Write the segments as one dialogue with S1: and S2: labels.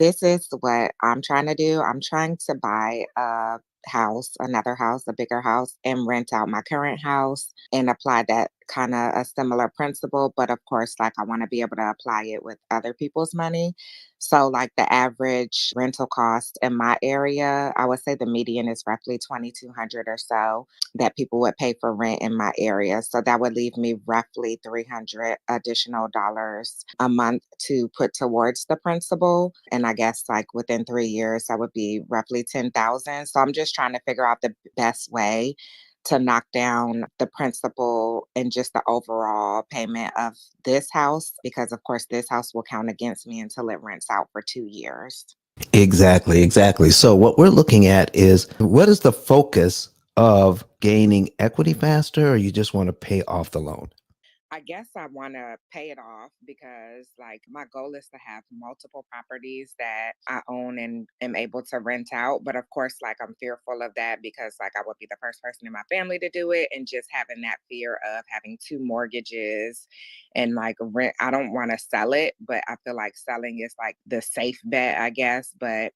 S1: This is what I'm trying to do. I'm trying to buy a house, another house, a bigger house, and rent out my current house and apply that kind of a similar principle. But of course, like I want to be able to apply it with other people's money. So, like the average rental cost in my area, I would say the median is roughly 2,200 or so that people would pay for rent in my area. So that would leave me roughly 300 additional dollars a month to put towards the principal. And I guess like within 3 years, that would be roughly 10,000. So I'm just trying to figure out the best way to knock down the principal and just the overall payment of this house, because of course this house will count against me until it rents out for 2 years.
S2: Exactly, exactly. So what we're looking at is what is the focus of gaining equity faster, or you just want to pay off the loan?
S1: I guess I want to pay it off because, like, my goal is to have multiple properties that I own and am able to rent out. But of course, like, I'm fearful of that because, like, I would be the first person in my family to do it. And just having that fear of having two mortgages and like rent, I don't want to sell it, but I feel like selling is like the safe bet, I guess. But,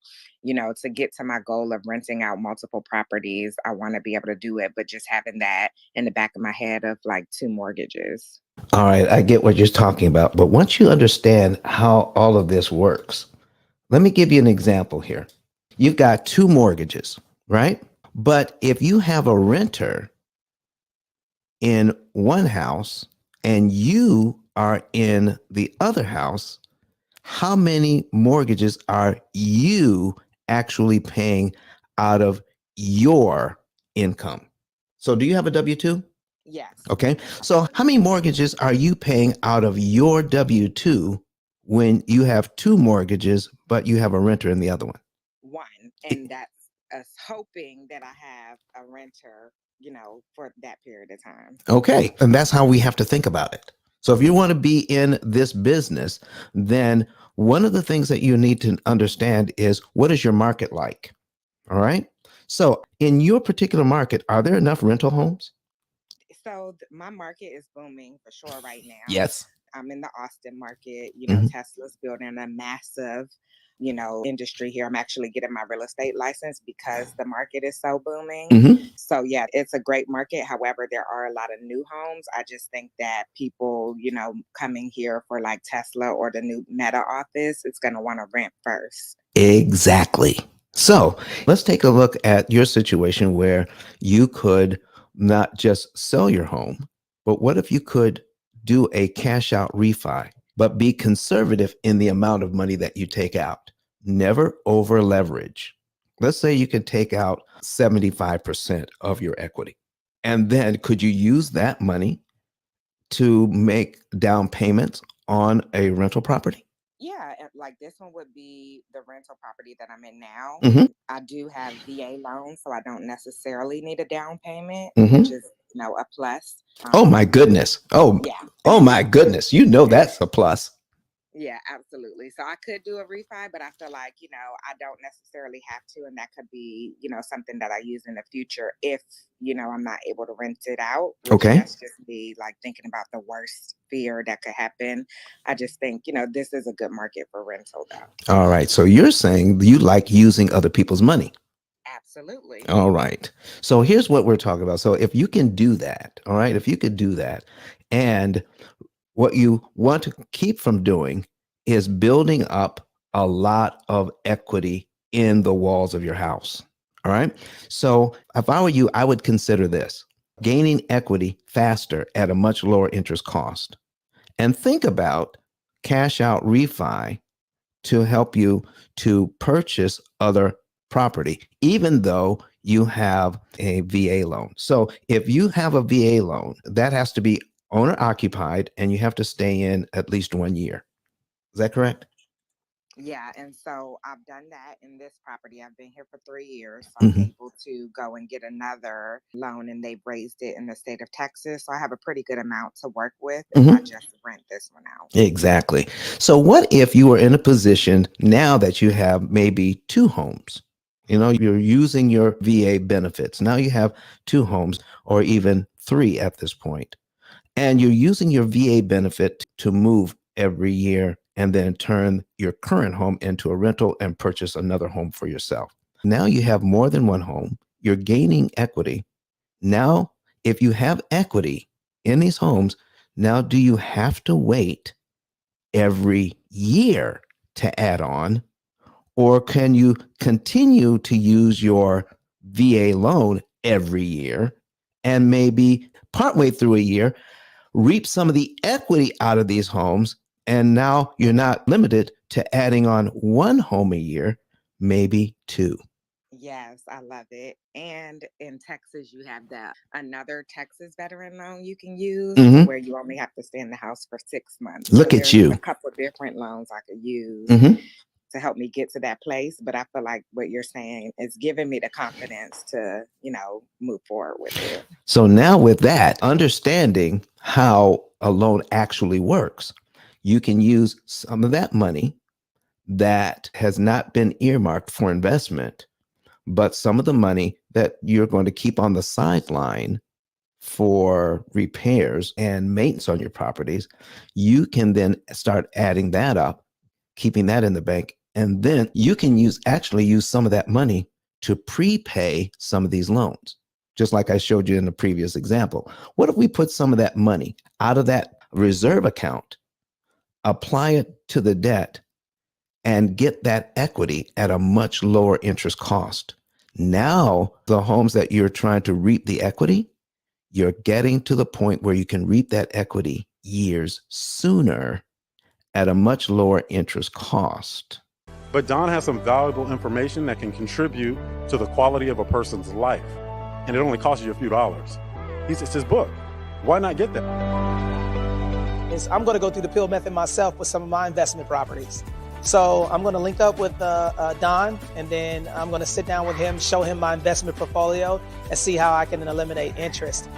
S1: to get to my goal of renting out multiple properties, I want to be able to do it. But just having that in the back of my head of like two mortgages.
S2: All right, I get what you're talking about. But once you understand how all of this works, let me give you an example here. You've got two mortgages, right? But if you have a renter in one house and you are in the other house, how many mortgages are you actually paying out of your income? So, do you have a W 2?
S1: Yes.
S2: Okay. So, how many mortgages are you paying out of your W 2 when you have two mortgages, but you have a renter in the other one?
S1: One. And that's us hoping that I have a renter, for that period of time.
S2: Okay. And that's how we have to think about it. So if you want to be in this business, then one of the things that you need to understand is what is your market like? All right. So in your particular market, are there enough rental homes?
S1: So my market is booming for sure right now.
S2: Yes.
S1: I'm in the Austin market.
S2: Hmm.
S1: Tesla's building a massive, industry here. I'm actually getting my real estate license because the market is so booming.
S2: Hmm.
S1: So yeah, it's a great market. However, there are a lot of new homes. I just think that people, coming here for like Tesla or the new Meta office, it's going to want to rent first.
S2: Exactly. So let's take a look at your situation where you could not just sell your home, but what if you could do a cash out refi, but be conservative in the amount of money that you take out? Never over leverage. Let's say you can take out 75% of your equity. And then could you use that money to make down payments on a rental property?
S1: Yeah, and, like this one would be the rental property that I'm in now.
S2: Hmm.
S1: I do have VA loans, so I don't necessarily need a down payment, which
S2: Hmm.
S1: is a plus.
S2: Oh my goodness.
S1: Yeah.
S2: Oh my goodness. You know that's a plus.
S1: Yeah, absolutely. So I could do a refi, but I feel like, I don't necessarily have to. And that could be, something that I use in the future if, I'm not able to rent it out, which
S2: Okay.
S1: that's just me like thinking about the worst fear that could happen. I just think, this is a good market for rental though.
S2: All right. So you're saying you like using other people's money.
S1: Absolutely.
S2: All right. So here's what we're talking about. So if you can do that, all right, if you could do that, and what you want to keep from doing is building up a lot of equity in the walls of your house. All right. So if I were you, I would consider this gaining equity faster at a much lower interest cost. And think about cash out refi to help you to purchase other property, even though you have a VA loan. So if you have a VA loan, that has to be owner occupied and you have to stay in at least 1 year. Is that correct?
S1: Yeah, and so I've done that in this property. I've been here for 3 years. So I'm
S2: Hmm.
S1: able to go and get another loan, and they've raised it in the state of Texas. So I have a pretty good amount to work with if I
S2: Hmm.
S1: just rent this one out.
S2: Exactly. So what if you were in a position now that you have maybe two homes? You know, you're using your VA benefits. Now you have two homes or even three at this point, and you're using your VA benefit to move every year and then turn your current home into a rental and purchase another home for yourself. Now you have more than one home. You're gaining equity. Now, if you have equity in these homes, now do you have to wait every year to add on? Or can you continue to use your VA loan every year and maybe partway through a year, reap some of the equity out of these homes? And now you're not limited to adding on one home a year, maybe two.
S1: Yes, I love it. And in Texas, you have that another Texas veteran loan you can use to
S2: Hmm.
S1: where you only have to stay in the house for 6 months. So
S2: Look at
S1: there's a
S2: you.
S1: couple different loans I could use
S2: Hmm.
S1: to help me get to that place. But I feel like what you're saying is giving me the confidence to, move forward with it.
S2: So now with that, understanding how a loan actually works, you can use some of that money that has not been earmarked for investment, but some of the money that you're going to keep on the sideline for repairs and maintenance on your properties, you can then start adding that up, keeping that in the bank. And then you can use some of that money to prepay some of these loans. Just like I showed you in the previous example. What if we put some of that money out of that reserve account, apply it to the debt, and get that equity at a much lower interest cost? Now, the homes that you're trying to reap the equity, you're getting to the point where you can reap that equity years sooner at a much lower interest cost.
S3: But Don has some valuable information that can contribute to the quality of a person's life. And it only costs you a few dollars. It's his book. Why not get that?
S4: I'm going to go through the P.I.L.L method myself with some of my investment properties. So I'm going to link up with Don, and then I'm going to sit down with him, show him my investment portfolio, and see how I can eliminate interest.